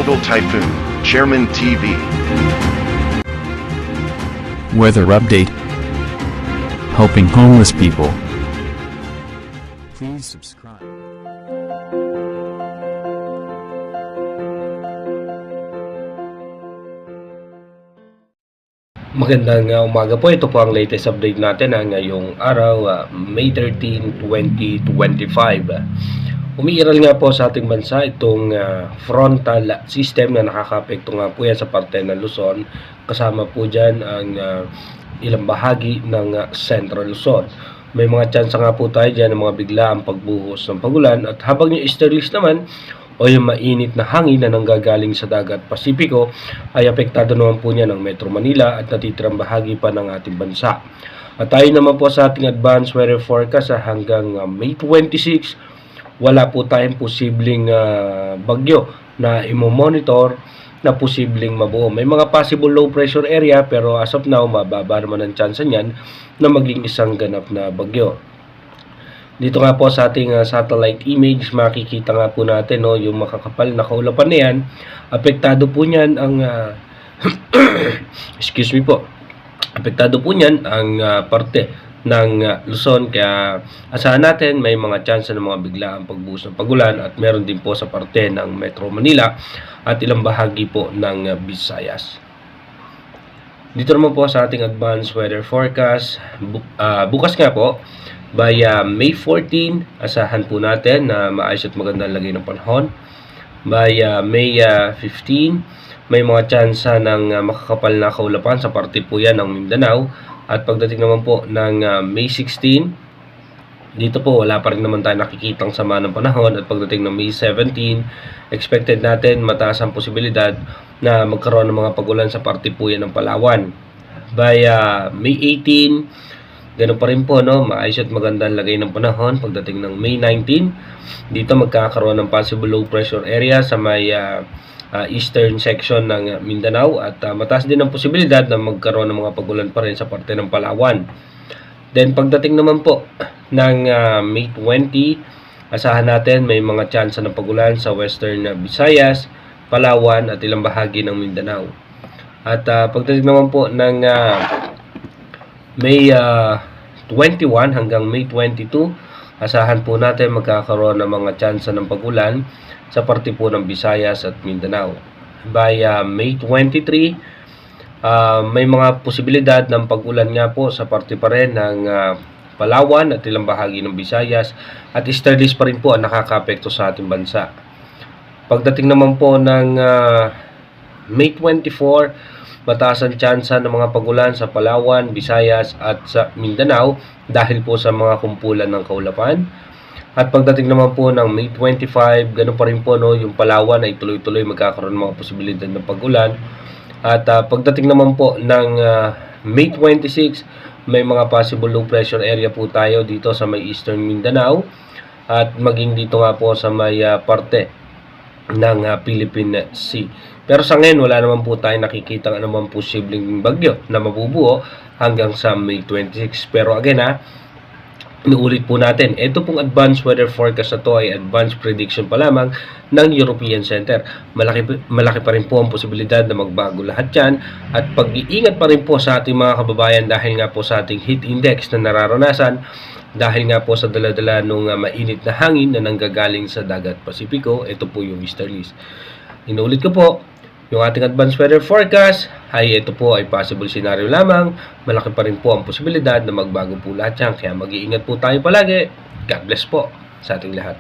Tropical Typhoon, Chairman TV. Weather update. Helping homeless people. Please subscribe. Magandang umaga po. Ito po ang latest update natin ngayong araw, May 13, 2025. Umiiral nga po sa ating bansa itong frontal system na nakakapekto nga po yan sa parte ng Luzon. Kasama po dyan ang ilang bahagi ng Central Luzon. May mga tsansa nga po tayo dyan ng mga biglaang pagbuhos ng pagulan. At habang yung easterlies naman, o yung mainit na hangin na nanggagaling sa dagat Pasipiko ay apektado naman po niya ng Metro Manila at natitirang bahagi pa ng ating bansa. At tayo naman po sa ating advanced weather forecast hanggang May 26, wala po tayong posibleng bagyo na imo-monitor na posibleng mabuo. May mga possible low pressure area pero as of now mababa naman ang chance niyan na maging isang ganap na bagyo. Dito nga po sa ating satellite image, makikita nga po natin yung makakapal na kaulapan na yan. Apektado po niyan ang excuse me po. Apektado po niyan ang parte ng Luzon, kaya asahan natin may mga chance ng mga biglaang pagbuhos ng pagulan at meron din po sa parte ng Metro Manila at ilang bahagi po ng Visayas. Dito naman po sa ating advanced weather forecast, bukas nga po by May 14, asahan po natin na maayos at magandang lagay ng panahon. By May 15, may mga tsansa ng makakapal na kaulapan sa parte po yan ng Mindanao. At pagdating naman po ng May 16, dito po wala pa rin naman tayo nakikitang sama ng panahon. At pagdating ng May 17, expected natin mataas ang posibilidad na magkaroon ng mga pagulan sa parte po yan ng Palawan. By May 18, ganun pa rin po, maayos at magandang lagay ng panahon. Pagdating ng May 19, dito magkakaroon ng possible low pressure area sa may eastern section ng Mindanao at mataas din ang posibilidad na magkaroon ng mga pagulan pa rin sa parte ng Palawan. Then pagdating naman po ng May 20, asahan natin may mga chance ng pagulan sa western Visayas, Palawan at ilang bahagi ng Mindanao. At pagdating naman po ng May 21 hanggang May 22, asahan po natin magkakaroon ng mga tsansa ng pagulan sa parte po ng Visayas at Mindanao. By May 23, may mga posibilidad ng pagulan nga po sa parte pa rin ng Palawan at ilang bahagi ng Visayas at easterlies pa rin po ang nakakapekto sa ating bansa. Pagdating naman po ng May 24, mataas ang tsansa ng mga pagulan sa Palawan, Visayas at sa Mindanao dahil po sa mga kumpulan ng kaulapan. At pagdating naman po ng May 25, ganoon pa rin po yung Palawan ay tuloy-tuloy magkakaroon ng mga posibilidad ng pagulan. At pagdating naman po ng May 26, may mga possible low pressure area po tayo dito sa may Eastern Mindanao at maging dito nga po sa may parte ng Philippine Sea. Pero sa ngayon wala naman po tayo nakikita anumang posibleng bagyo na mabubuo hanggang sa May 26. Pero again inuulit po natin, ito pong advanced weather forecast na to ay advanced prediction pa lamang ng European Center. Malaki pa rin po ang posibilidad na magbago lahat yan at pag-iingat pa rin po sa ating mga kababayan dahil nga po sa ating heat index na nararanasan dahil nga po sa dala-dala ng mainit na hangin na nanggagaling sa dagat Pasipiko. Ito po yung easterlies. Inuulit ko po, yung ating advanced weather forecast ay ito po ay possible scenario lamang. Malaki pa rin po ang posibilidad na magbago po lahat yan. Kaya mag-iingat po tayo palagi. God bless po sa ating lahat.